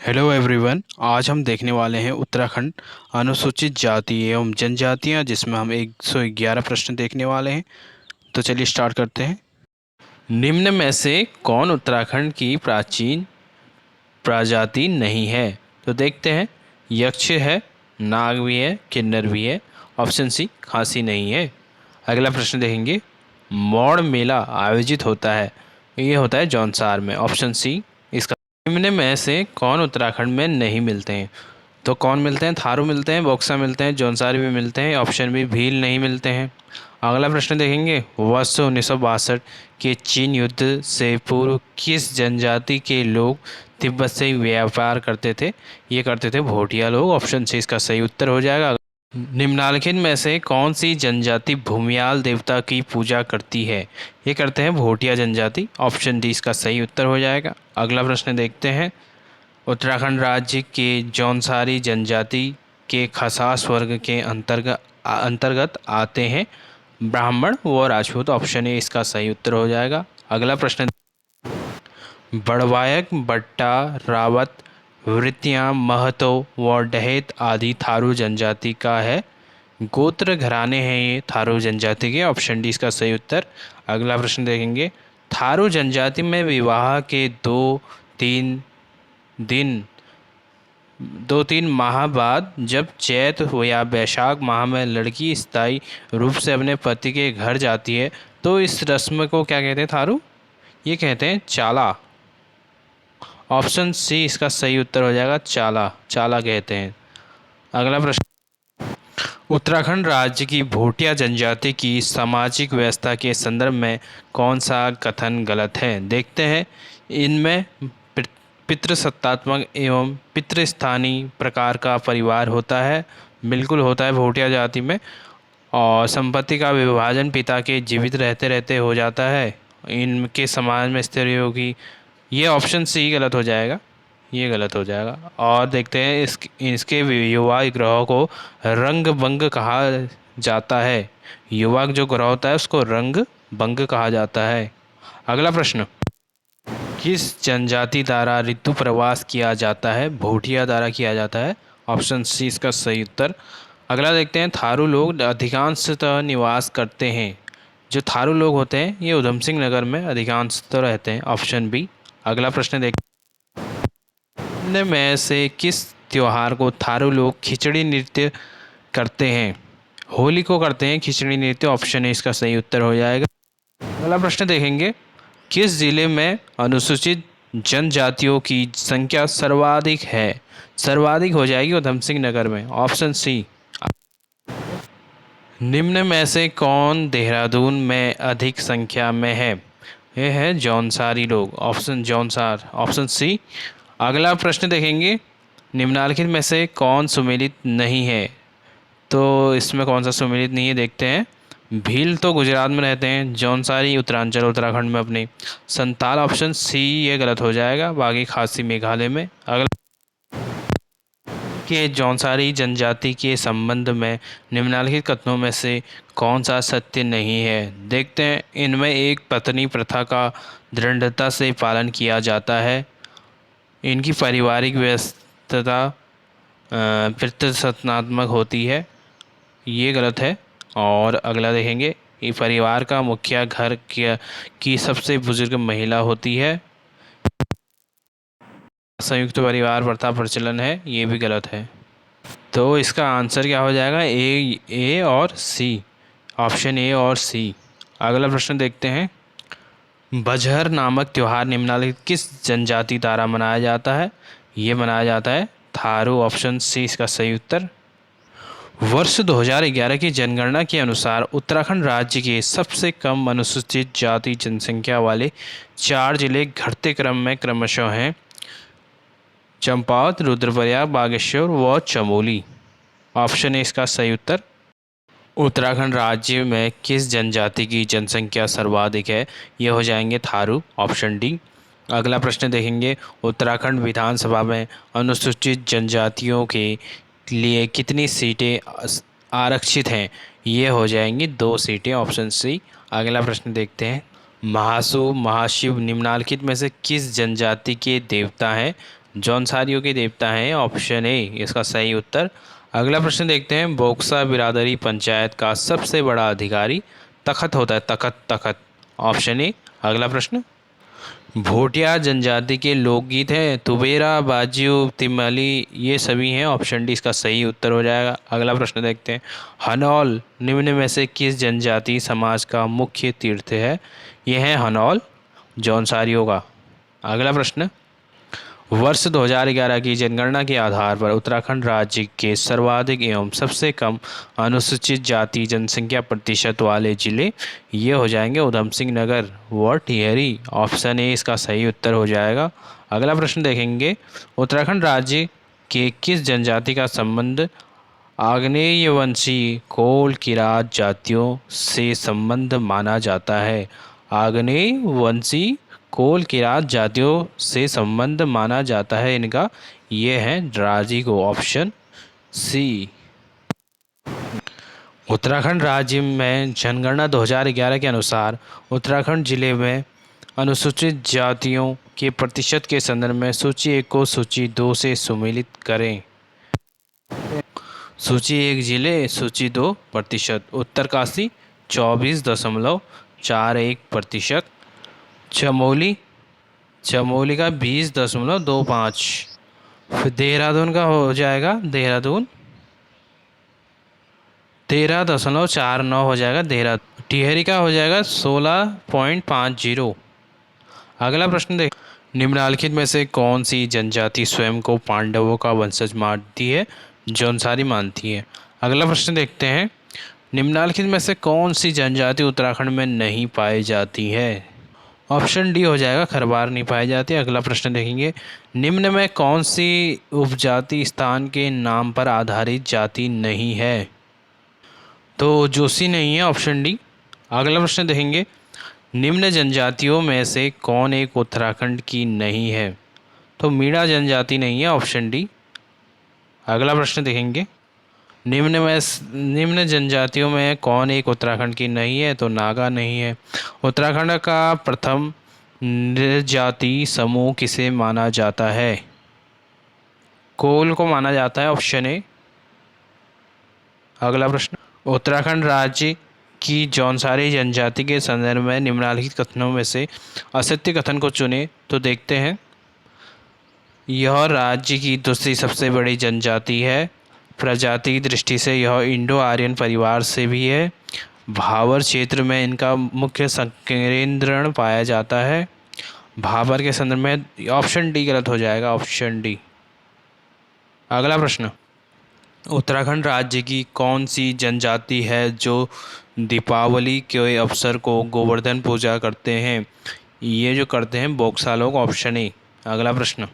Hello everyone. आज हम देखने वाले हैं उत्तराखंड अनुसूचित जाति एवं जनजातियां, जिसमें हम 111 प्रश्न देखने वाले हैं। तो चलिए स्टार्ट करते हैं। निम्न में से कौन उत्तराखंड की प्राचीन प्रजाति नहीं है? तो देखते हैं। यक्ष है, नाग भी है, किन्नर भी है। ऑप्शन सी खांसी नहीं है। अगला प्रश्न देखेंगे। मौड़ मेला आयोजित होता है, ये होता है जौनसार में। ऑप्शन सी इसका। निम्न में से कौन उत्तराखंड में नहीं मिलते हैं? तो कौन मिलते हैं? थारू मिलते हैं, बॉक्सा मिलते हैं, जौनसार भी मिलते हैं। ऑप्शन बी भील नहीं मिलते हैं। अगला प्रश्न देखेंगे। वर्ष 1962 के चीन युद्ध से पूर्व किस जनजाति के लोग तिब्बत से व्यापार करते थे? ये करते थे भोटिया लोग। ऑप्शन सी इसका सही उत्तर हो जाएगा। निम्नलिखित में से कौन सी जनजाति भूमियाल देवता की पूजा करती है? ये करते हैं भोटिया जनजाति। ऑप्शन डी इसका सही उत्तर हो जाएगा। अगला प्रश्न देखते हैं। उत्तराखंड राज्य के जौनसारी जनजाति के खसास वर्ग के अंतर्गत आते हैं ब्राह्मण व राजपूत। ऑप्शन ए इसका सही उत्तर हो जाएगा। अगला प्रश्न। बड़वायक, बट्टा, रावत, वृत्तियां, महतो व डहेत आदि थारू जनजाति का है गोत्र घराने हैं ये थारू जनजाति के। ऑप्शन डी इसका सही उत्तर। अगला प्रश्न देखेंगे। थारू जनजाति में विवाह के तीन दिन 2-3 माह बाद जब चैत हो या बैसाख माह में लड़की स्थायी रूप से अपने पति के घर जाती है तो इस रस्म को क्या कहते हैं थारू? ये कहते हैं चाला। ऑप्शन सी इसका सही उत्तर हो जाएगा। चाला, चाला कहते हैं। अगला प्रश्न। उत्तराखंड राज्य की भोटिया जनजाति की सामाजिक व्यवस्था के संदर्भ में कौन सा कथन गलत है? देखते हैं। इनमें पितृसत्तात्मक एवं पितृस्थानीय प्रकार का परिवार होता है। बिल्कुल होता है भोटिया जाति में। और संपत्ति का विभाजन पिता के जीवित रहते रहते हो जाता है। इनके समाज में स्त्रियों की, ये ऑप्शन सी गलत हो जाएगा। ये गलत हो जाएगा। और देखते हैं इसके युवा ग्रह को रंग भंग कहा जाता है। युवा जो ग्रह होता है उसको रंग भंग कहा जाता है। अगला प्रश्न। किस जनजाति द्वारा ऋतु प्रवास किया जाता है? भोटिया द्वारा किया जाता है। ऑप्शन सी इसका सही उत्तर। अगला देखते हैं। थारू लोग अधिकांशतः निवास करते हैं। जो थारू लोग होते हैं ये उधम सिंह नगर में अधिकांशतः रहते हैं। Option B. अगला प्रश्न देखते हैं। निम्न में से किस त्योहार को थारू लोग खिचड़ी नृत्य करते हैं? होली को करते हैं खिचड़ी नृत्य। ऑप्शन ए इसका सही उत्तर हो जाएगा। अगला प्रश्न देखेंगे। किस जिले में अनुसूचित जनजातियों की संख्या सर्वाधिक है? सर्वाधिक हो जाएगी उधम सिंह नगर में। Option C. निम्न में से कौन देहरादून में अधिक संख्या में है? ये है जौनसारी लोग। Option Jaunsar, option C. अगला प्रश्न देखेंगे। निम्नलिखित में से कौन सुमेलित नहीं है? तो इसमें कौन सा सुमेलित नहीं है देखते हैं। भील तो गुजरात में रहते हैं, जौनसारी उत्तरांचल उत्तराखंड में अपने। संताल ऑप्शन सी ये गलत हो जाएगा। बाकी खासी मेघालय में। अगला के जौनसारी जनजाति के संबंध में निम्नलिखित कथनों में से कौन सा सत्य नहीं है? देखते हैं। इनमें एक पत्नी प्रथा का दृढ़ता से पालन किया जाता है। इनकी पारिवारिक व्यस्तता पितृसत्तात्मक होती है। ये गलत है। और अगला देखेंगे। ये परिवार का मुखिया घर की सबसे बुजुर्ग महिला होती है। संयुक्त परिवार प्रथा प्रचलन है, ये भी गलत है। तो इसका आंसर क्या हो जाएगा? ए और सी। ऑप्शन ए और सी। अगला प्रश्न देखते हैं। बजहर नामक त्यौहार निम्नलिखित किस जनजाति द्वारा मनाया जाता है? ये मनाया जाता है थारू। ऑप्शन सी इसका सही उत्तर। वर्ष 2011 की जनगणना के अनुसार उत्तराखंड राज्य के सबसे कम अनुसूचित जाति जनसंख्या वाले 4 जिले घटते क्रम में क्रमशः हैं चंपावत, रुद्रप्रयाग, बागेश्वर व चमोली। ऑप्शन ए इसका सही उत्तर। उत्तराखंड राज्य में किस जनजाति की जनसंख्या सर्वाधिक है? ये हो जाएंगे थारू। Option D. अगला प्रश्न देखेंगे। उत्तराखंड विधानसभा में अनुसूचित जनजातियों के लिए कितनी सीटें आरक्षित हैं? ये हो जाएंगी 2 सीटें। Option C. अगला प्रश्न देखते हैं। महासू महाशिव निम्नलिखित में से किस जनजाति के देवता हैं? जौनसारियों के देवता हैं, ऑप्शन ए इसका सही उत्तर। अगला प्रश्न देखते हैं, बोक्सा बिरादरी पंचायत का सबसे बड़ा अधिकारी तखत होता है, तखत तखत, ऑप्शन ए। अगला प्रश्न, भोटिया जनजाति के लोकगीत हैं तुबेरा, बाजियो, तिमाली, ये सभी हैं, ऑप्शन डी इसका सही उत्तर हो जाएगा। अगला प्रश्न देखते हैं, हनौल निम्न में से किस जनजाति समाज का मुख्य तीर्थ है? यह है हनौल जौनसारियों का। अगला प्रश्न, वर्ष 2011 की जनगणना के आधार पर उत्तराखंड राज्य के सर्वाधिक एवं सबसे कम अनुसूचित जाति जनसंख्या प्रतिशत वाले जिले ये हो जाएंगे उधम सिंह नगर व टिहरी, ऑप्शन ए इसका सही उत्तर हो जाएगा। अगला प्रश्न देखेंगे, उत्तराखंड राज्य के किस जनजाति का संबंध आग्नेयवंशी कोल किरात जातियों से संबंध माना जाता है? आग्नेयवंशी कोल किरात जातियों से संबंध माना जाता है इनका, ये है ड्राजिगो, ऑप्शन सी। उत्तराखंड राज्य में जनगणना 2011 के अनुसार उत्तराखंड जिले में अनुसूचित जातियों के प्रतिशत के संदर्भ में सूची 1 को सूची 2 से सुमेलित करें। सूची 1 जिले, सूची 2 प्रतिशत। उत्तरकाशी 24.41%, चमोली का 20.25, फिर देहरादून का हो जाएगा, देहरादून 13.49 हो जाएगा, देहरादून। टिहरी का हो जाएगा 16.50। अगला प्रश्न देख, निम्नलिखित में से कौन सी जनजाति स्वयं को पांडवों का वंशज मानती है? जौनसारी मानती है। अगला प्रश्न देखते हैं, निम्नलिखित में से कौन सी जनजाति उत्तराखंड में नहीं पाई जाती है? ऑप्शन डी हो जाएगा, खरवार नहीं पाई जाती। अगला प्रश्न देखेंगे, निम्न में कौन सी उपजाति स्थान के नाम पर आधारित जाति नहीं है? तो जोशी नहीं है, ऑप्शन डी। अगला प्रश्न देखेंगे, निम्न जनजातियों में से कौन एक उत्तराखंड की नहीं है? तो मीणा जनजाति नहीं है, ऑप्शन डी। अगला प्रश्न देखेंगे, निम्न जनजातियों में कौन एक उत्तराखंड की नहीं है? तो नागा नहीं है। उत्तराखंड का प्रथम नृजाति समूह किसे माना जाता है? कोल को माना जाता है, ऑप्शन ए। अगला प्रश्न, उत्तराखंड राज्य की जौनसारी जनजाति के संदर्भ में निम्नलिखित कथनों में से असत्य कथन को चुने। तो देखते हैं, यह राज्य की दूसरी सबसे बड़ी जनजाति है, प्रजाति की दृष्टि से यह इंडो आर्यन परिवार से भी है, भाबर क्षेत्र में इनका मुख्य संकेंद्रण पाया जाता है। भाबर के संदर्भ में ऑप्शन डी गलत हो जाएगा, ऑप्शन डी। अगला प्रश्न, उत्तराखंड राज्य की कौन सी जनजाति है जो दीपावली के अवसर को गोवर्धन पूजा करते हैं? ये जो करते हैं बोक्सा लोग, ऑप्शन ए। अगला प्रश्न,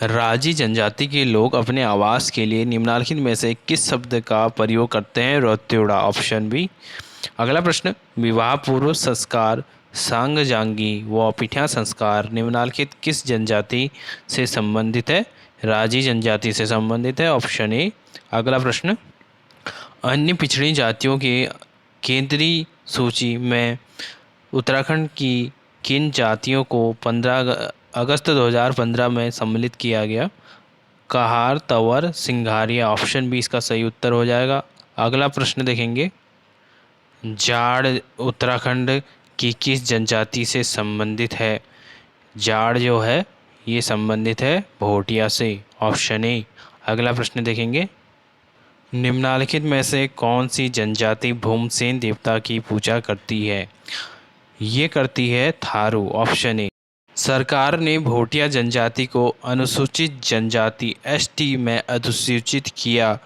राजी जनजाति के लोग अपने आवास के लिए निम्नलिखित में से किस शब्द का प्रयोग करते हैं? रौत्योड़ा, ऑप्शन बी। अगला प्रश्न, विवाह पूर्व संस्कार सांगजांगी व पिठा संस्कार निम्नलिखित किस जनजाति से संबंधित है? राजी जनजाति से संबंधित है, ऑप्शन ए। अगला प्रश्न, अन्य पिछड़ी जातियों के केंद्रीय सूची में उत्तराखंड की किन जातियों को 15 अगस्त 2015 में सम्मिलित किया गया? कहार, तंवर, सिंघारिया, ऑप्शन बी इसका सही उत्तर हो जाएगा। अगला प्रश्न देखेंगे, जाड़ उत्तराखंड की किस जनजाति से संबंधित है? जाड़ जो है ये संबंधित है भोटिया से, ऑप्शन ए। अगला प्रश्न देखेंगे, निम्नलिखित में से कौन सी जनजाति भूमसेन देवता की पूजा करती है? ये करती है थारू, ऑप्शन ए। सरकार ने भोटिया जनजाति को अनुसूचित जनजाति एसटी में अधिसूचित किया,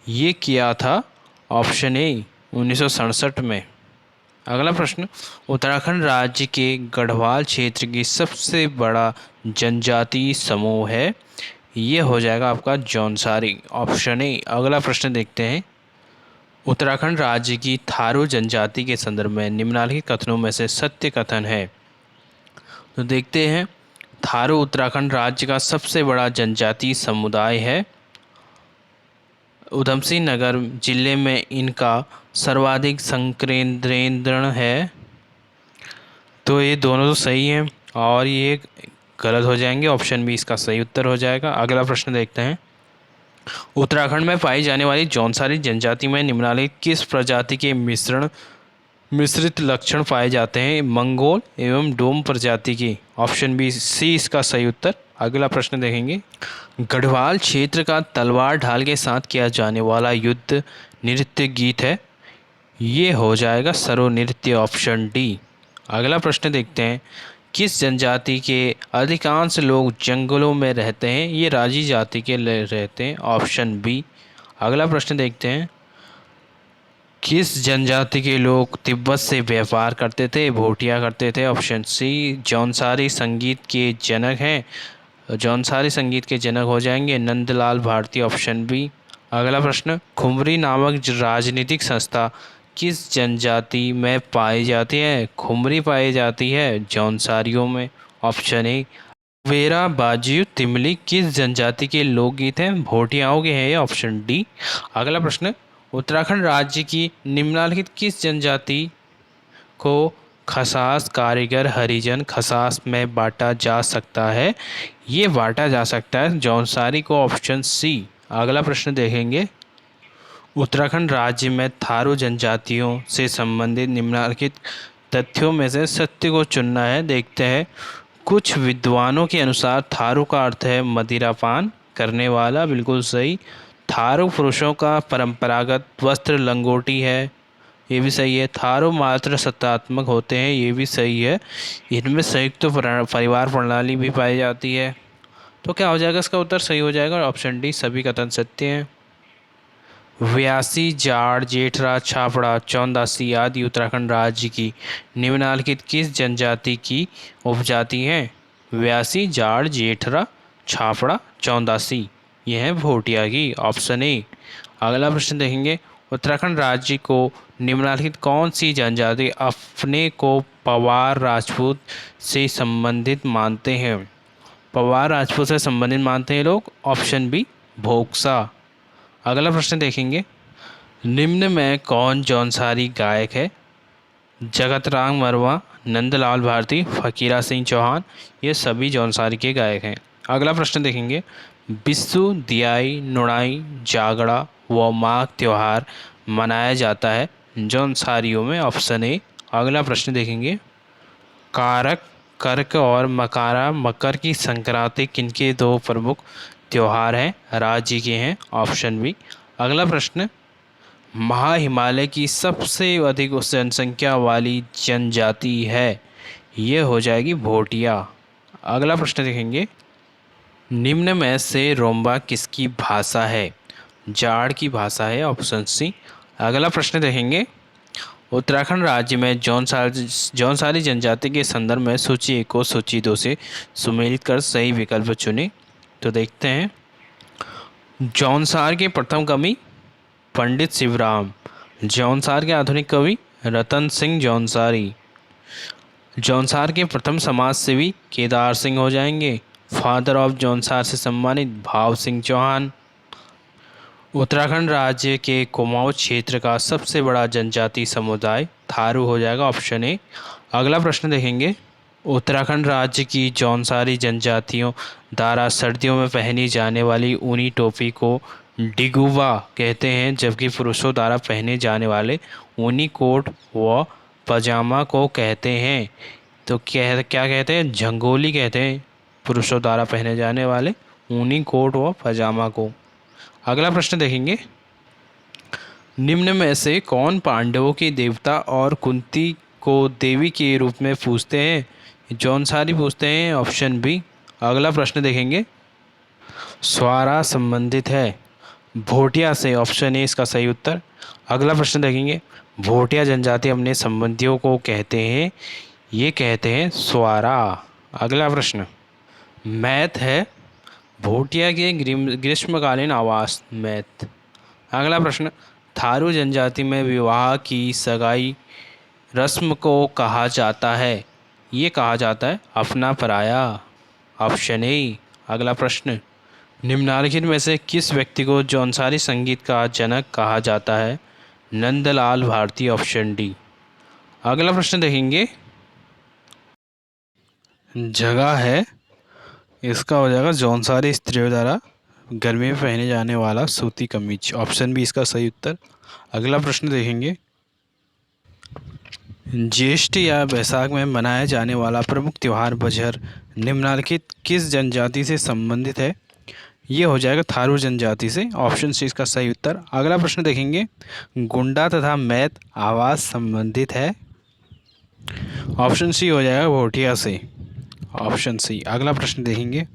ये किया था ऑप्शन ए 1967 में। अगला प्रश्न, उत्तराखंड राज्य के गढ़वाल क्षेत्र की सबसे बड़ा जनजाति समूह है, ये हो जाएगा आपका जौनसारी, ऑप्शन ए। अगला प्रश्न देखते हैं, उत्तराखंड राज्य की थारू जनजाति के संदर्भ में निम्नलिखित कथनों में से सत्य कथन है? तो देखते हैं, थारू उत्तराखंड राज्य का सबसे बड़ा जनजाति समुदाय है। उधम सिंह नगर जिले में इनका सर्वाधिक संकेंद्रण है। तो ये दोनों तो सही हैं और ये गलत हो जाएंगे। ऑप्शन बी इसका सही उत्तर हो जाएगा। अगला प्रश्न देखते हैं। उत्तराखंड में पाई जाने वाली जौनसारी जनजाति में निम्नलिखित किस प्रजाति के मिश्रित लक्षण पाए जाते हैं? मंगोल एवं डोम प्रजाति की। ऑप्शन बी सी इसका सही उत्तर। अगला प्रश्न देखेंगे। गढ़वाल क्षेत्र का तलवार ढाल के साथ किया जाने वाला युद्ध नृत्य गीत है। ये हो जाएगा सरो नृत्य। Option D. अगला प्रश्न देखते हैं। किस जनजाति के अधिकांश लोग जंगलों में रहते हैं? ये राजी जाति के रहते हैं। Option B. अगला प्रश्न देखते हैं। किस जनजाति के लोग तिब्बत से व्यापार करते थे? भोटिया करते थे। Option C. जौनसारी संगीत के जनक हैं। जौनसारी संगीत के जनक हो जाएंगे नंदलाल भारती। Option B. अगला प्रश्न। खुमरी नामक राजनीतिक संस्था किस जनजाति में पाई जाती है? खुमरी पाई जाती है जौनसारियों में। Option A. वेरा बाजियो तिमली किस जनजाति के लोकगीत हैं? भोटियाओं के हैं ये। Option D. अगला प्रश्न। उत्तराखंड राज्य की निम्नलिखित किस जनजाति को खसास कारीगर हरिजन खसास में बांटा जा सकता है? ये बांटा जा सकता है जौनसारी को। Option C. अगला प्रश्न देखेंगे। उत्तराखंड राज्य में थारू जनजातियों से संबंधित निम्नलिखित तथ्यों में से सत्य को चुनना है। देखते हैं। कुछ विद्वानों के अनुसार थारू का अर्थ है मदिरापान करने वाला। बिल्कुल सही। थारू पुरुषों का परंपरागत वस्त्र लंगोटी है। ये भी सही है। थारू मात्र सत्तात्मक होते हैं। ये भी सही है। इनमें संयुक्त परिवार प्रणाली भी पाई जाती है। तो क्या हो जाएगा इसका उत्तर? सही हो जाएगा। ऑप्शन डी सभी कथन सत्य हैं। व्यासी जाड़ जेठरा छापड़ा चौंदासी आदि उत्तराखंड राज्य की निम्नलिखित किस जनजाति की उपजाति हैं? व्यासी जाड़ जेठरा छापड़ा चौंदासी यह है भोटिया की। Option A. अगला प्रश्न देखेंगे। उत्तराखंड राज्य को निम्नलिखित कौन सी जनजाति अपने को पवार राजपूत से संबंधित मानते हैं? पवार राजपूत से संबंधित मानते हैं लोग। ऑप्शन बी भोक्सा। अगला प्रश्न देखेंगे। निम्न में कौन जौनसारी गायक है? जगत राम मरवा नंदलाल भारती फकीरा सिंह चौहान ये सभी जौनसारी के गायक हैं। अगला प्रश्न देखेंगे। बिस्सू दियाई नुड़ाई जागड़ा व माघ त्यौहार मनाया जाता है जौनसारियों में। Option A. अगला प्रश्न देखेंगे। कारक कर्क और मकारा मकर की संक्रांति किनके दो प्रमुख त्यौहार हैं? राज्य के हैं। Option B. अगला प्रश्न। महा हिमालय की सबसे अधिक जनसंख्या वाली जनजाति है। ये हो जाएगी भोटिया। अगला प्रश्न देखेंगे। निम्न में से रोम्बा किसकी भाषा है? जाड़ की भाषा है। Option C. अगला प्रश्न देखेंगे। उत्तराखंड राज्य में जौनसारी जनजाति के संदर्भ में सूची 1 को सूची 2 से सुमेलित कर सही विकल्प चुने। तो देखते हैं। जौनसार के प्रथम कवि पंडित शिवराम। जौनसार के आधुनिक कवि रतन सिंह जौनसारी। जौनसार के प्रथम समाज सेवी केदार सिंह हो जाएंगे। फादर ऑफ जौनसार से सम्मानित भाव सिंह चौहान। उत्तराखंड राज्य के कुमाऊं क्षेत्र का सबसे बड़ा जनजाति समुदाय थारू हो जाएगा। Option A. अगला प्रश्न देखेंगे। उत्तराखंड राज्य की जौनसारी जनजातियों द्वारा सर्दियों में पहनी जाने वाली ऊनी टोपी को डिगुवा कहते हैं, जबकि पुरुषों द्वारा पहने जाने वाले ऊनी कोट व पजामा को कहते हैं। तो क्या कहते हैं? झंगोली कहते हैं पुरुषों द्वारा पहने जाने वाले ऊनी कोट व पजामा को। अगला प्रश्न देखेंगे। निम्न में से कौन पांडवों के देवता और कुंती को देवी के रूप में पूजते हैं? जौनसारी पूछते हैं। Option B. अगला प्रश्न देखेंगे। स्वारा संबंधित है भोटिया से। ऑप्शन ए इसका सही उत्तर। अगला प्रश्न देखेंगे। भोटिया जनजाति अपने संबंधियों को कहते हैं, ये कहते हैं स्वारा। अगला प्रश्न। मैथ है भोटिया के ग्रीष्मकालीन आवास मैथ। अगला प्रश्न। थारू जनजाति में विवाह की सगाई रस्म को कहा जाता है, ये कहा जाता है अपना पराया। Option A. अगला प्रश्न। निम्नलिखित में से किस व्यक्ति को जौनसारी संगीत का जनक कहा जाता है? नंदलाल भारती। Option D. अगला प्रश्न देखेंगे। जगह है इसका हो जाएगा जौनसारी स्त्रियों द्वारा गर्मी में पहने जाने वाला सूती कमीज। ऑप्शन बी इसका सही उत्तर। अगला प्रश्न देखेंगे, ज्येष्ठ या बैसाख में मनाया जाने वाला प्रमुख त्योहार बजहर निम्नलिखित किस जनजाति से संबंधित है? ये हो जाएगा थारू जनजाति से। ऑप्शन सी इसका सही उत्तर। अगला प्रश्न देखेंगे, गुंडा तथा मैत आवाज संबंधित है? ऑप्शन सी हो जाएगा भोटिया से। Option C. अगला प्रश्न देखेंगे,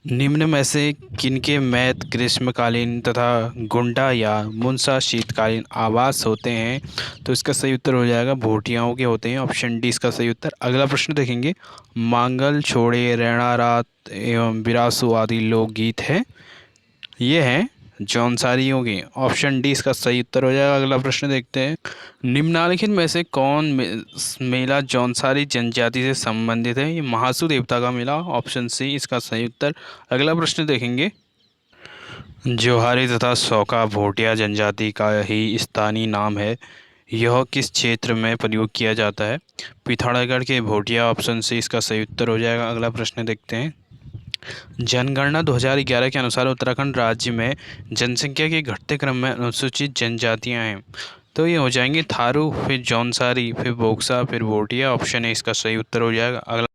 निम्न में से किनके मैत ग्रीष्मकालीन तथा गुंडा या मुनसा शीतकालीन आवास होते हैं? तो इसका सही उत्तर हो जाएगा भोटियाओं के होते हैं। ऑप्शन डी इसका सही उत्तर। अगला प्रश्न देखेंगे, मांगल छोड़े रैणा रात एवं बिरासु आदि लोकगीत है, ये हैं जौनसारियों के। ऑप्शन डी इसका सही उत्तर हो जाएगा। अगला प्रश्न देखते हैं, निम्नलिखित में से कौन मेला जौनसारी जनजाति से संबंधित है? ये महासू देवता का मेला। ऑप्शन सी इसका सही उत्तर। अगला प्रश्न देखेंगे, जोहारी तथा सौका भोटिया जनजाति का ही स्थानीय नाम है, यह किस क्षेत्र में प्रयोग किया जाता है? पिथौरागढ़ के भोटिया। ऑप्शन सी इसका सही उत्तर हो जाएगा। अगला प्रश्न देखते हैं, जनगणना 2011 के अनुसार उत्तराखंड राज्य में जनसंख्या के घटते क्रम में अनुसूचित जनजातियां हैं, तो ये हो जाएंगे थारू, फिर जौनसारी, फिर बोक्सा, फिर भोटिया। ऑप्शन है इसका सही उत्तर हो जाएगा। अगला,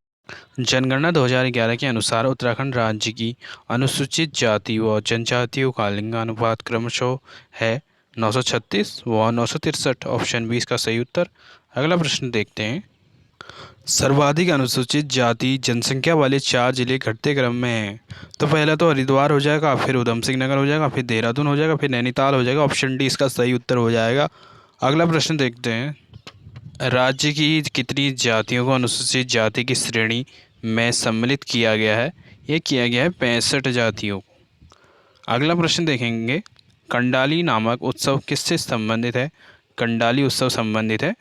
जनगणना 2011 के अनुसार उत्तराखंड राज्य की अनुसूचित जाति व जनजातियों का लिंगानुपात क्रमशः है 936 व 963। ऑप्शन बी इसका सही उत्तर। अगला प्रश्न देखते हैं, सर्वाधिक अनुसूचित जाति जनसंख्या वाले 4 जिले घटते क्रम में हैं, तो पहला तो हरिद्वार हो जाएगा, फिर उधम सिंह नगर हो जाएगा, फिर देहरादून हो जाएगा, फिर नैनीताल हो जाएगा। ऑप्शन डी इसका सही उत्तर हो जाएगा। अगला प्रश्न देखते हैं, राज्य की कितनी जातियों को अनुसूचित जाति की श्रेणी में सम्मिलित किया गया है? ये किया गया है 65 जातियों को। अगला प्रश्न देखेंगे, कंडाली नामक उत्सव किससे संबंधित है? कंडाली उत्सव संबंधित है,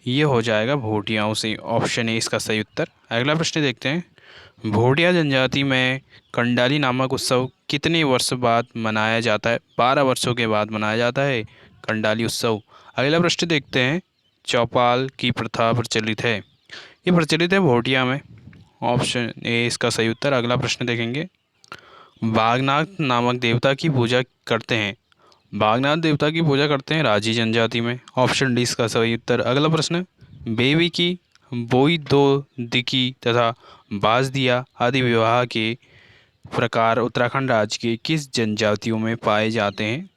ये हो जाएगा भोटियाओं से। ऑप्शन ए इसका सही उत्तर। अगला प्रश्न देखते हैं, भोटिया जनजाति में कंडाली नामक उत्सव कितने वर्ष बाद मनाया जाता है? 12 वर्षों के बाद मनाया जाता है कंडाली उत्सव। अगला प्रश्न देखते हैं, चौपाल की प्रथा प्रचलित है, ये प्रचलित है भोटिया में। ऑप्शन ए इसका सही उत्तर। अगला प्रश्न देखेंगे, बागनाथ नामक देवता की पूजा करते हैं, बागनाथ देवता की पूजा करते हैं राजी जनजाति में। ऑप्शन डी इसका सही उत्तर। अगला प्रश्न, बेवी की, बोई दो दिकी तथा बाजदिया आदि विवाह के प्रकार उत्तराखंड राज्य के किस जनजातियों में पाए जाते हैं?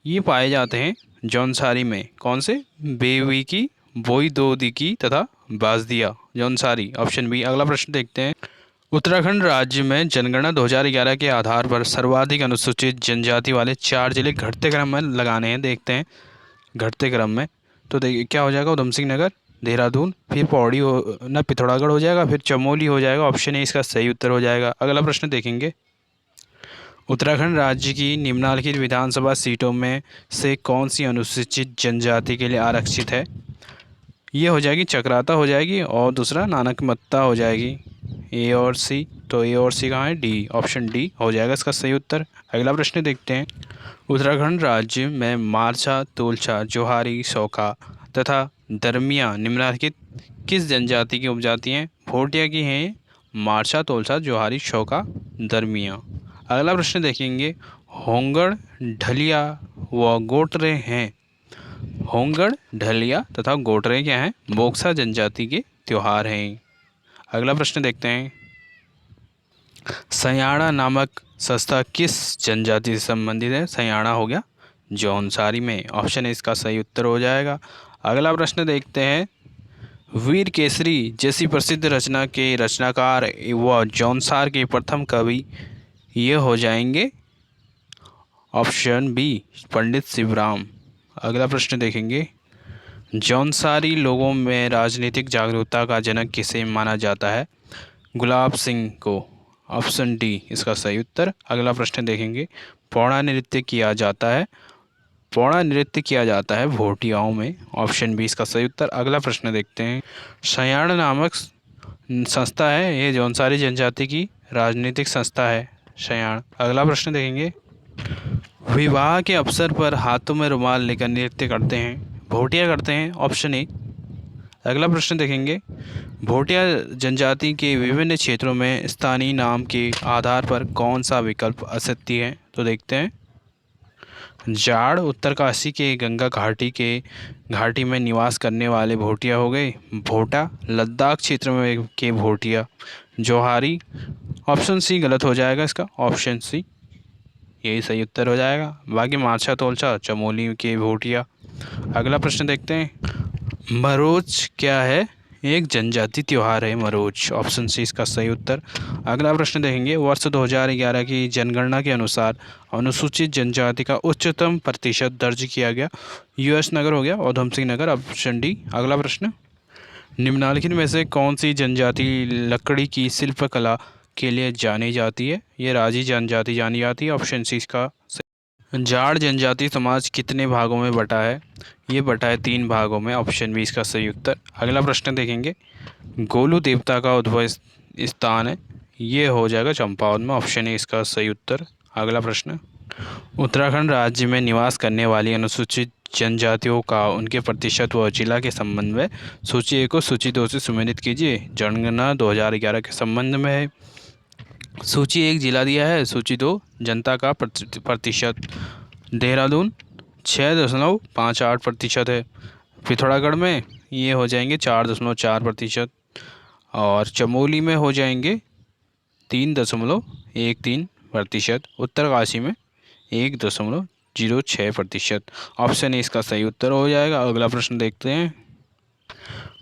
ये पाए जाते हैं जौनसारी में। कौन से? बेवी की, बोई दो दिकी तथा बाजदिया, जौनसारी। Option B. अगला प्रश्न देखते हैं, उत्तराखंड राज्य में जनगणना 2011 के आधार पर सर्वाधिक अनुसूचित जनजाति वाले 4 जिले घटते क्रम में लगाने हैं। देखते हैं घटते क्रम में, तो देखिए क्या हो जाएगा, उधम सिंह नगर, देहरादून, फिर पौड़ी हो ना, पिथौरागढ़ हो जाएगा, फिर चमोली हो जाएगा। ऑप्शन ए इसका सही उत्तर हो जाएगा। अगला प्रश्न देखेंगे, उत्तराखंड राज्य की निम्नलिखित विधानसभा सीटों में से कौन सी अनुसूचित जनजाति के लिए आरक्षित है? ये हो जाएगी चक्राता हो जाएगी, और दूसरा नानकमत्ता हो जाएगी। ए और सी, तो ए और सी कहाँ है? डी। ऑप्शन डी हो जाएगा इसका सही उत्तर। अगला प्रश्न देखते हैं, उत्तराखंड राज्य में मारछा, तोलछा, जोहारी, सौका तथा दरमिया निम्नलिखित किस जनजाति की उपजाति हैं? भोटिया की हैं मारछा, तोलछा, जोहारी, शौका, दरमिया। अगला प्रश्न देखेंगे, होंगड़, ढलिया व गोटरे हैं, होंगड़, ढलिया तथा गोटरे क्या हैं? बोक्सा जनजाति के त्योहार हैं। अगला प्रश्न देखते हैं, सयाड़ा नामक संस्था किस जनजाति से संबंधित है? सयाड़ा हो गया जौनसारी में। ऑप्शन है इसका सही उत्तर हो जाएगा। अगला प्रश्न देखते हैं, वीर केसरी जैसी प्रसिद्ध रचना के रचनाकार व जौनसार के प्रथम कवि ये हो जाएंगे। ऑप्शन बी पंडित शिवराम। अगला प्रश्न देखेंगे, जौनसारी लोगों में राजनीतिक जागरूकता का जनक किसे माना जाता है? गुलाब सिंह को। ऑप्शन डी इसका सही उत्तर। अगला प्रश्न देखेंगे, पौड़ा नृत्य किया जाता है, पौड़ा नृत्य किया जाता है भोटियाओं में। ऑप्शन बी इसका सही उत्तर। अगला प्रश्न देखते हैं, सयाड़ नामक संस्था है, ये जौनसारी जनजाति की राजनीतिक संस्था है सयाड़। अगला प्रश्न देखेंगे, विवाह के अवसर पर हाथों में रुमाल लेकर नृत्य करते हैं, भोटिया करते हैं। Option A. अगला प्रश्न देखेंगे, भोटिया जनजाति के विभिन्न क्षेत्रों में स्थानीय नाम के आधार पर कौन सा विकल्प असत्य है? तो देखते हैं। जाड़ उत्तरकाशी के गंगा घाटी में निवास करने वाले भोटिया हो गए। भोटा लद्दाख क्षेत्र में के भोटिया। जोहारी, ऑप्शन सी गलत हो जाएगा इसका, ऑप्शन सी यही सही उत्तर हो जाएगा। बाकी माछा तोलचा चमोली के भोटिया। अगला प्रश्न देखते हैं, मरोज क्या है? एक जनजाति त्यौहार है मरोज, ऑप्शन सी इसका सही उत्तर। अगला प्रश्न देखेंगे, वर्ष 2011 की जनगणना के अनुसार अनुसूचित जनजाति का उच्चतम प्रतिशत दर्ज किया गया। यूएस नगर हो गया, उधम सिंह नगर, ऑप्शन डी। अगला प्रश्न, निम्नलिखित में से कौन सी जनजाति लकड़ी की शिल्पकला के लिए जानी जाती है? ये राजी जनजाति जानी जाती है, ऑप्शन सी इसका सही। जाड़ जनजाति समाज कितने भागों में बटा है? ये बटा है 3 भागों में, ऑप्शन बी इसका सही उत्तर। अगला प्रश्न देखेंगे, गोलू देवता का उद्भव स्थान है, ये हो जाएगा चंपावत में, ऑप्शन ए इसका सही उत्तर। अगला प्रश्न, उत्तराखंड राज्य में निवास करने वाली अनुसूचित जनजातियों का उनके प्रतिशत व जिला के संबंध में सूची 1 को सूची 2 से सुमेलित कीजिए। जनगणना 2011 के संबंध में है। सूची 1 जिला दिया है, सूची 2 जनता का प्रतिशत। देहरादून 6.58% है। पिथौरागढ़ में ये हो जाएंगे 4.4%, और चमोली में हो जाएंगे 3.13%। उत्तरकाशी में 1.06%। ऑप्शन ए इसका सही उत्तर हो जाएगा। अगला प्रश्न देखते हैं,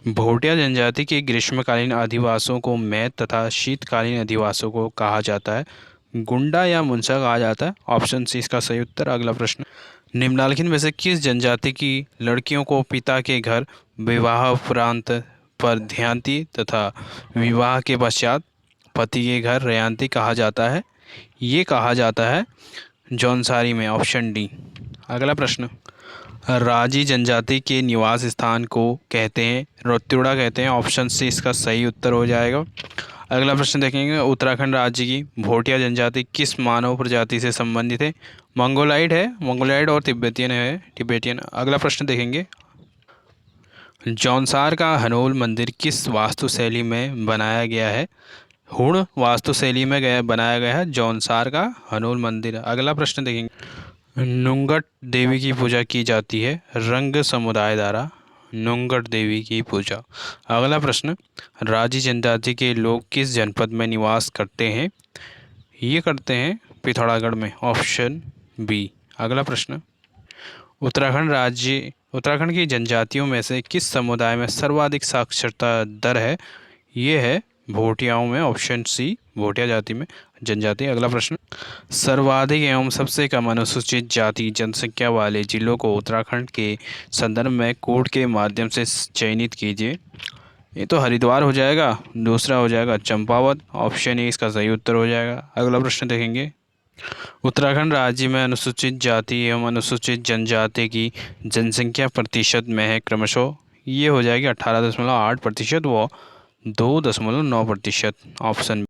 भोटिया जनजाति के ग्रीष्मकालीन अधिवासों को मैत तथा शीतकालीन अधिवासों को कहा जाता है। गुंडा या मुंसा कहा जाता है, ऑप्शन सी इसका सही उत्तर। अगला प्रश्न, निम्नलिखित में से किस जनजाति की लड़कियों को पिता के घर विवाह उपरांत परध्यांती तथा विवाह के पश्चात पति के घर रेयांती कहा जाता है? ये कहा जाता है जौनसारी में, ऑप्शन डी। अगला प्रश्न, राजी जनजाति के निवास स्थान को कहते हैं रोत्युड़ा कहते हैं, ऑप्शन सी इसका सही उत्तर हो जाएगा। अगला प्रश्न देखेंगे, उत्तराखंड राज्य की भोटिया जनजाति किस मानव प्रजाति से संबंधित है? मंगोलाइड है, मंगोलाइड और तिब्बतियन है, टिबेटियन। अगला प्रश्न देखेंगे, जौनसार का हनोल मंदिर किस वास्तुशैली में बनाया गया है? हुण वास्तुशैली में बनाया गया है जौनसार का हनोल मंदिर। अगला प्रश्न देखेंगे, नुंगट देवी की पूजा की जाती है रंग समुदाय द्वारा। नुंगट देवी की पूजा। अगला प्रश्न, राजी जनजाति के लोग किस जनपद में निवास करते हैं? ये करते हैं पिथौरागढ़ में, ऑप्शन बी। अगला प्रश्न, उत्तराखंड की जनजातियों में से किस समुदाय में सर्वाधिक साक्षरता दर है? ये है भोटियाओं में, ऑप्शन सी भोटिया जाति में जनजाति। अगला प्रश्न, सर्वाधिक एवं सबसे कम अनुसूचित जाति जनसंख्या वाले जिलों को उत्तराखंड के संदर्भ में कोड के माध्यम से चयनित कीजिए। ये तो हरिद्वार हो जाएगा, दूसरा हो जाएगा चंपावत, ऑप्शन ए इसका सही उत्तर हो जाएगा। अगला प्रश्न देखेंगे, उत्तराखंड राज्य में अनुसूचित जाति एवं अनुसूचित जनजाति की जनसंख्या प्रतिशत में है क्रमशः। ये हो जाएगी 18.8% व 2.9%, ऑप्शन